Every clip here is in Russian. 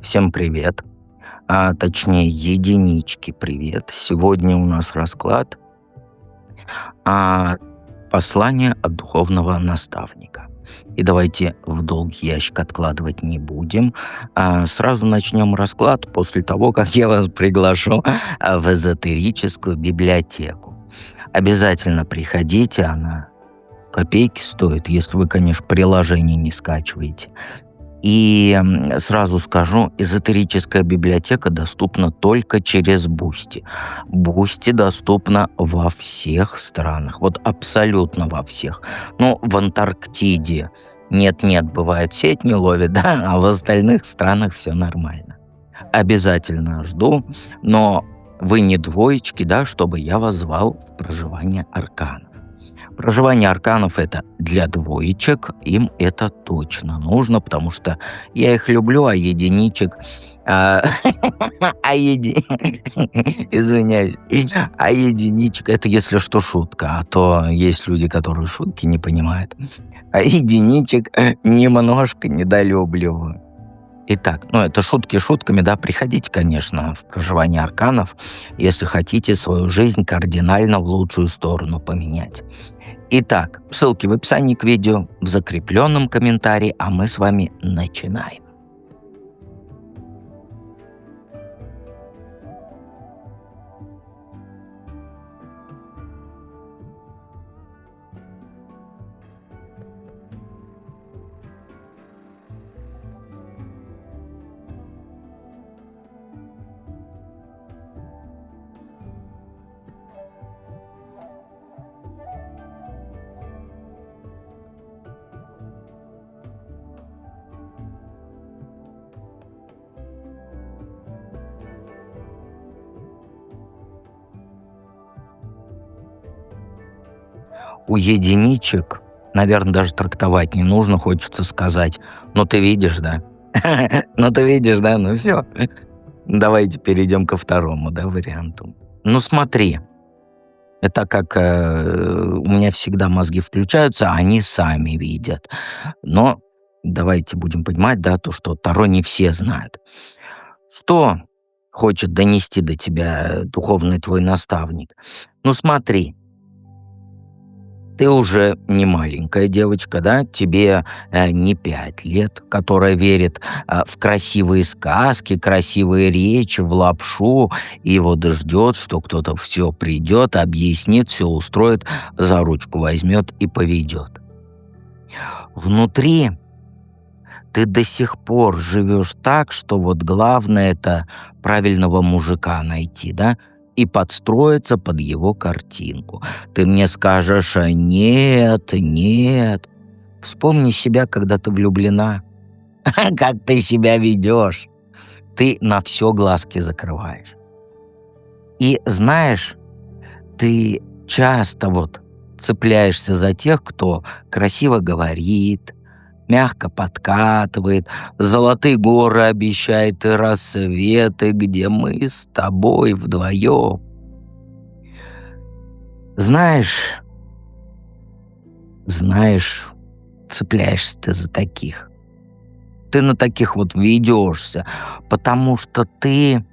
Всем привет, точнее единички привет. Сегодня у нас расклад а, послание от духовного наставника. И давайте в долгий ящик откладывать не будем. Сразу начнем расклад после того, как я вас приглашу в эзотерическую библиотеку. Обязательно приходите, она копейки стоит, если вы, конечно, приложение не скачиваете. И сразу скажу, эзотерическая библиотека доступна только через Бусти. Бусти доступна во всех странах, вот абсолютно во всех. Ну, в Антарктиде нет-нет, бывает, сеть не ловит, да, а в остальных странах все нормально. Обязательно жду, но вы не двоечки, да, чтобы я вас звал в проживание арканов. Проживание арканов — это для двоечек, им это точно нужно, потому что я их люблю, а единичек, а, извиняюсь, а единичек — это если что шутка, а то есть люди, которые шутки не понимают, а единичек немножко недолюбливаю. Итак, ну это шутки шутками, да, приходите, конечно, в проживание арканов, если хотите свою жизнь кардинально в лучшую сторону поменять. Итак, ссылки в описании к видео, в закрепленном комментарии, а мы с вами начинаем. У единичек, наверное, даже трактовать не нужно, хочется сказать. Ну ты видишь, да? Ну ты видишь, да? Ну все. Давайте перейдем ко второму, да, варианту. Ну смотри, это как у меня всегда мозги включаются, а они сами видят. Но давайте будем понимать, да, то, что Таро не все знают. Что хочет донести до тебя духовный твой наставник? Ну смотри, ты уже не маленькая девочка, да, тебе не 5 лет, которая верит в красивые сказки, красивые речи, в лапшу, и вот ждет, что кто-то все придет, объяснит, все устроит, за ручку возьмет и поведет. Внутри ты до сих пор живешь так, что вот главное это правильного мужика найти, да, и подстроиться под его картинку. Ты мне скажешь: нет, нет. Вспомни себя, когда ты влюблена. Как ты себя ведешь. Ты на все глазки закрываешь. И знаешь, ты часто вот цепляешься за тех, кто красиво говорит, мягко подкатывает, золотые горы обещает и рассветы, где мы с тобой вдвоем. Знаешь, знаешь, цепляешься ты за таких. Ты на таких вот ведешься, потому что ты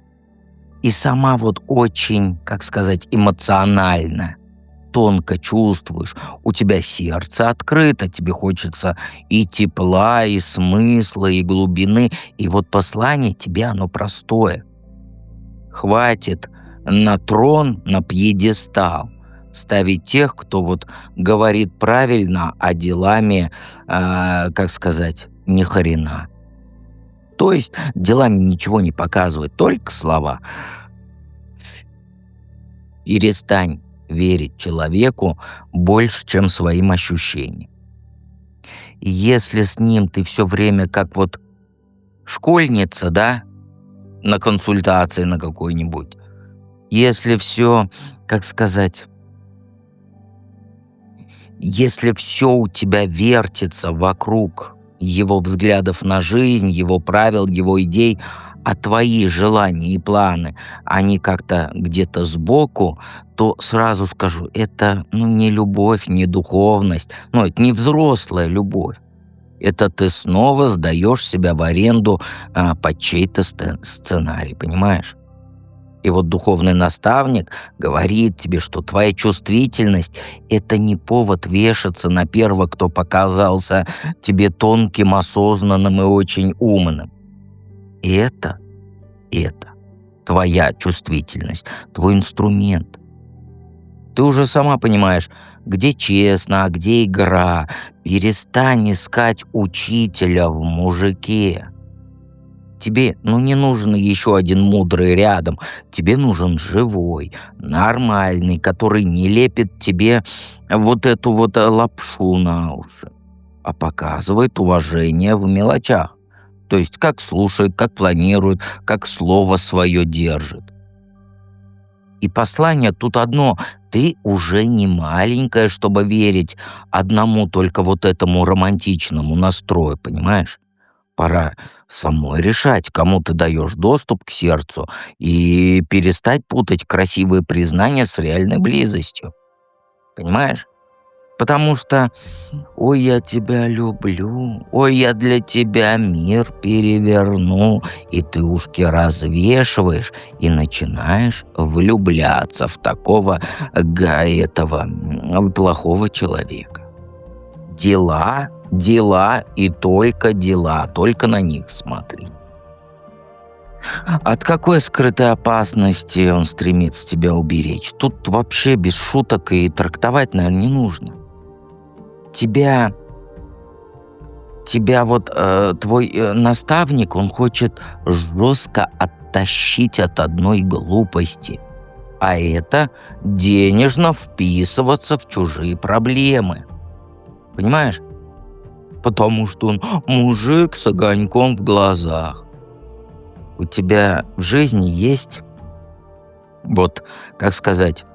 и сама вот очень, как сказать, эмоциональна, тонко чувствуешь, у тебя сердце открыто, тебе хочется и тепла, и смысла, и глубины. И вот послание тебе оно простое. Хватит на трон, на пьедестал ставить тех, кто вот говорит правильно, а делами, как сказать, ни хрена. То есть делами ничего не показывает, только слова. Перестань верить человеку больше, чем своим ощущениям. И если с ним ты все время как вот школьница, да, на консультации на какой-нибудь, если все, как сказать, если все у тебя вертится вокруг его взглядов на жизнь, его правил, его идей, а твои желания и планы, они как-то где-то сбоку, то сразу скажу, это ну, не любовь, не духовность, ну, это не взрослая любовь. Это ты снова сдаешь себя в аренду под чей-то сценарий, понимаешь? И вот духовный наставник говорит тебе, что твоя чувствительность — это не повод вешаться на первого, кто показался тебе тонким, осознанным и очень умным. Это, это твоя чувствительность, твой инструмент. Ты уже сама понимаешь, где честно, а где игра. Перестань искать учителя в мужике. Тебе, не нужен еще один мудрый рядом. Тебе нужен живой, нормальный, который не лепит тебе вот эту вот лапшу на уши, а показывает уважение в мелочах. То есть как слушает, как планирует, как слово свое держит. И послание тут одно: ты уже не маленькая, чтобы верить одному только вот этому романтичному настрою, понимаешь? Пора самой решать, кому ты даешь доступ к сердцу, и перестать путать красивые признания с реальной близостью. Понимаешь? Потому что «Ой, я тебя люблю, ой, я для тебя мир переверну», и ты ушки развешиваешь и начинаешь влюбляться в такого плохого человека. Дела, дела и только дела, только на них смотри. От какой скрытой опасности он стремится тебя уберечь? Тут вообще без шуток и трактовать, наверное, не нужно. Тебя, тебя вот твой наставник, он хочет жестко оттащить от одной глупости. А это денежно вписываться в чужие проблемы. Понимаешь? Потому что он мужик с огоньком в глазах. У тебя в жизни есть, вот, как сказать,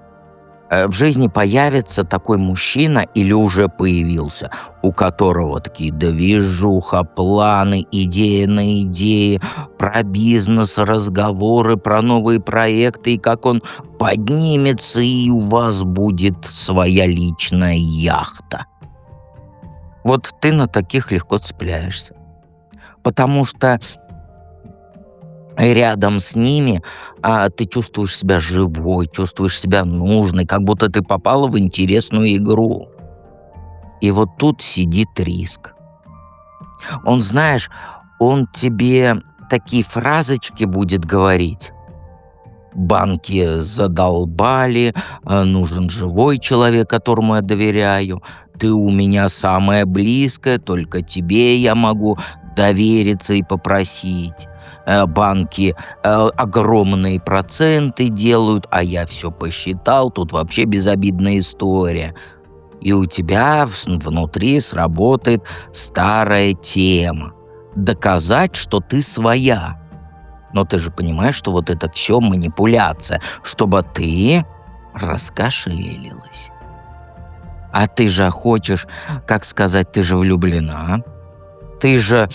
в жизни появится такой мужчина или уже появился, у которого такие движуха, планы, идеи на идеи, про бизнес, разговоры, про новые проекты, и как он поднимется, и у вас будет своя личная яхта. Вот ты на таких легко цепляешься, потому что рядом с ними ты чувствуешь себя живой, чувствуешь себя нужной, как будто ты попала в интересную игру. И вот тут сидит риск. Он, знаешь, он тебе такие фразочки будет говорить. Банки задолбали, нужен живой человек, которому я доверяю. Ты у меня самая близкая, только тебе я могу довериться и попросить. Банки огромные проценты делают, а я все посчитал, тут вообще безобидная история. И у тебя внутри сработает старая тема. Доказать, что ты своя. Но ты же понимаешь, что вот это все манипуляция, чтобы ты раскошелилась. А ты же хочешь, как сказать, ты же влюблена. Ты же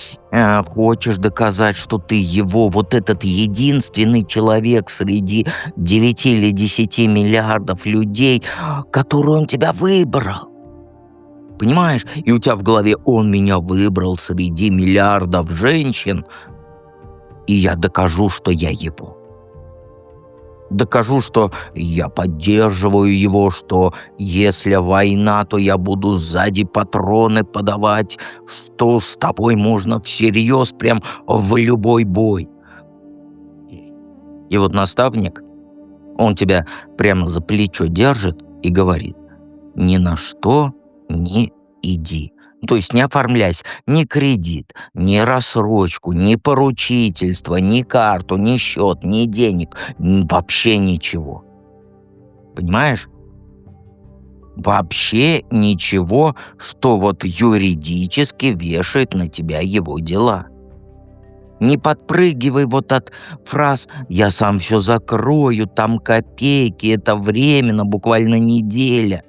хочешь доказать, что ты его, вот этот единственный человек среди 9 или 10 миллиардов людей, который он тебя выбрал. Понимаешь? И у тебя в голове: он меня выбрал среди миллиардов женщин, и я докажу, что я его. Докажу, что я поддерживаю его, что если война, то я буду сзади патроны подавать, что с тобой можно всерьез прям в любой бой. И вот наставник, он тебя прямо за плечо держит и говорит: ни на что не иди. То есть не оформляйся ни кредит, ни рассрочку, ни поручительство, ни карту, ни счет, ни денег, вообще ничего. Понимаешь? Вообще ничего, что вот юридически вешает на тебя его дела. Не подпрыгивай вот от фраз «я сам все закрою», там копейки, это временно, буквально неделя.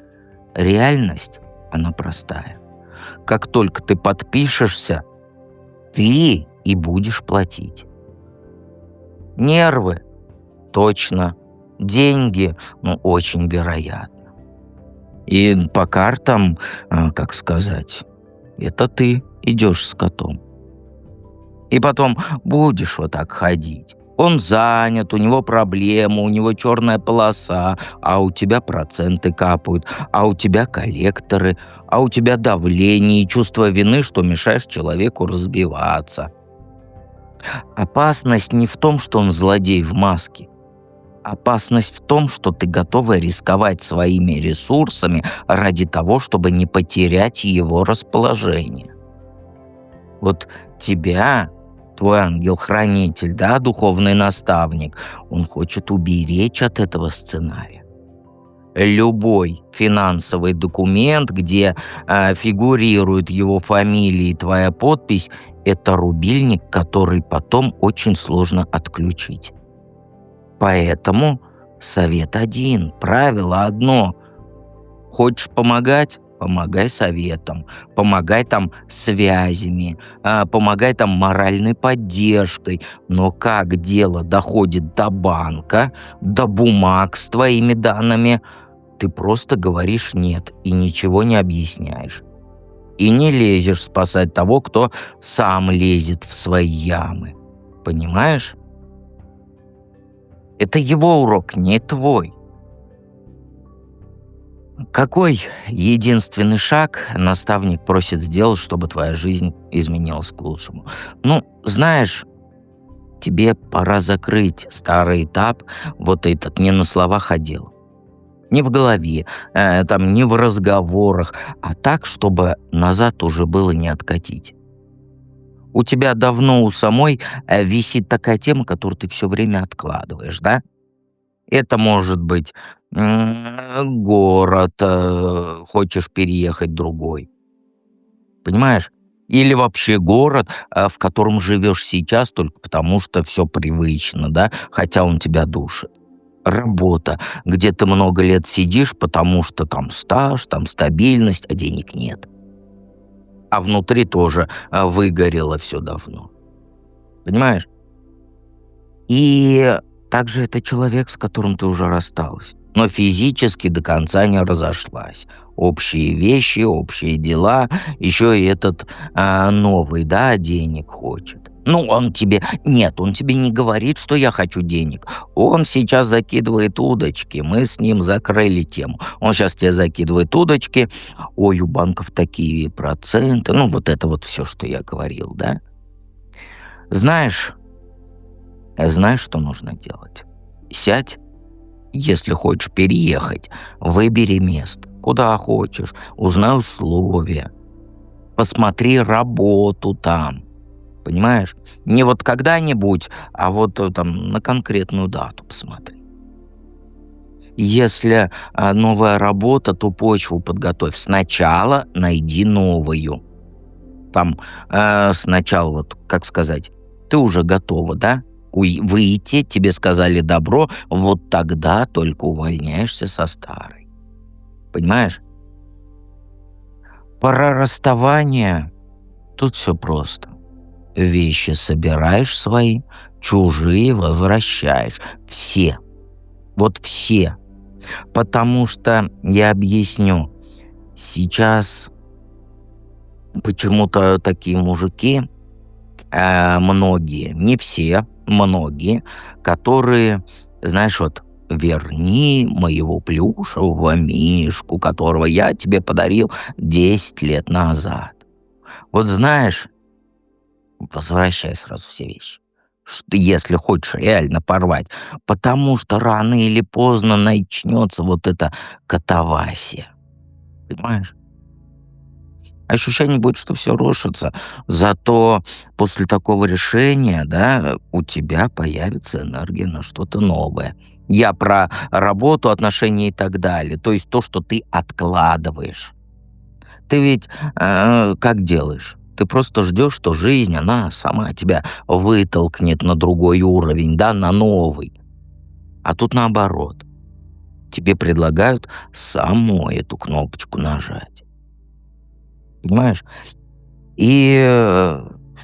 Реальность, она простая. Как только ты подпишешься, ты и будешь платить. Нервы? Точно. Деньги? Очень вероятно. И по картам, как сказать, это ты. идешь с котом. И потом будешь вот так ходить. Он занят, у него проблема, у него черная полоса, а у тебя проценты капают, а у тебя коллекторы, а у тебя давление и чувство вины, что мешаешь человеку разбиваться. Опасность не в том, что он злодей в маске. Опасность в том, что ты готова рисковать своими ресурсами ради того, чтобы не потерять его расположение. Вот тебя, твой ангел-хранитель, да, духовный наставник, он хочет уберечь от этого сценария. Любой финансовый документ, где фигурирует его фамилия и твоя подпись, это рубильник, который потом очень сложно отключить. Поэтому совет один, правило одно. Хочешь помогать? Помогай советом, помогай там связями, помогай там моральной поддержкой. Но как дело доходит до банка, до бумаг с твоими данными, ты просто говоришь «нет» и ничего не объясняешь. И не лезешь спасать того, кто сам лезет в свои ямы. Понимаешь? Это его урок, не твой. Какой единственный шаг наставник просит сделать, чтобы твоя жизнь изменилась к лучшему? Ну, знаешь, тебе пора закрыть старый этап, вот этот не на словах, а делом. Не в голове, там, не в разговорах, а так, чтобы назад уже было не откатить. У тебя давно у самой висит такая тема, которую ты все время откладываешь, да? Это может быть город, хочешь переехать в другой, понимаешь? Или вообще город, в котором живешь сейчас только потому, что все привычно, да, хотя он тебя душит. Работа, где ты много лет сидишь, потому что там стаж, там стабильность, а денег нет. А внутри тоже выгорело все давно. Понимаешь? И также это человек, с которым ты уже рассталась, но физически до конца не разошлась. Общие вещи, общие дела, еще и этот новый, да, денег хочет. Ну, он тебе... Нет, он тебе не говорит, что я хочу денег. Он сейчас закидывает удочки. Мы с ним закрыли тему. Он сейчас тебе закидывает удочки. Ой, у банков такие проценты. Ну, вот это вот все, что я говорил, да? Знаешь, знаешь, что нужно делать? Сядь, если хочешь переехать, выбери место, куда хочешь, узнай условия, посмотри работу там, понимаешь? Не вот когда-нибудь, а вот там на конкретную дату посмотри. Если новая работа, то почву подготовь. Сначала найди новую. Там сначала, вот, как сказать, ты уже готова, да? Выйти, тебе сказали добро, вот тогда только увольняешься со старой. Понимаешь? Пора расставания. Тут все просто. Вещи собираешь свои, чужие возвращаешь. Все. Вот все. Потому что, я объясню, сейчас почему-то такие мужики, многие, не все, многие, которые, знаешь, вот верни моего плюшевого мишку, которого я тебе подарил 10 лет назад. Вот знаешь, возвращай сразу все вещи. Если хочешь реально порвать. Потому что рано или поздно начнется вот эта катавасия. Понимаешь? Ощущение будет, что все рушится. Зато после такого решения, да, у тебя появится энергия на что-то новое. Я про работу, отношения и так далее. То есть то, что ты откладываешь. Ты ведь как делаешь? Ты просто ждешь, что жизнь, она сама тебя вытолкнет на другой уровень, да, на новый. А тут наоборот. Тебе предлагают самой эту кнопочку нажать. Понимаешь? И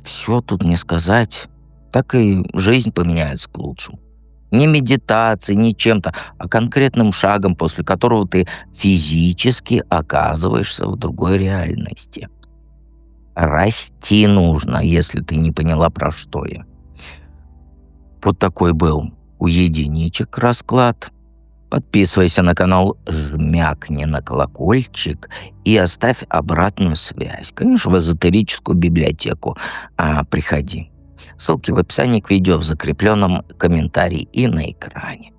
все тут не сказать. Так и жизнь поменяется к лучшему. Не медитацией, не чем-то, а конкретным шагом, после которого ты физически оказываешься в другой реальности. Расти нужно, если ты не поняла, про что я. Вот такой был у единичек расклад. Подписывайся на канал, жмякни на колокольчик и оставь обратную связь. Конечно, в эзотерическую библиотеку приходи. Ссылки в описании к видео, в закрепленном комментарии и на экране.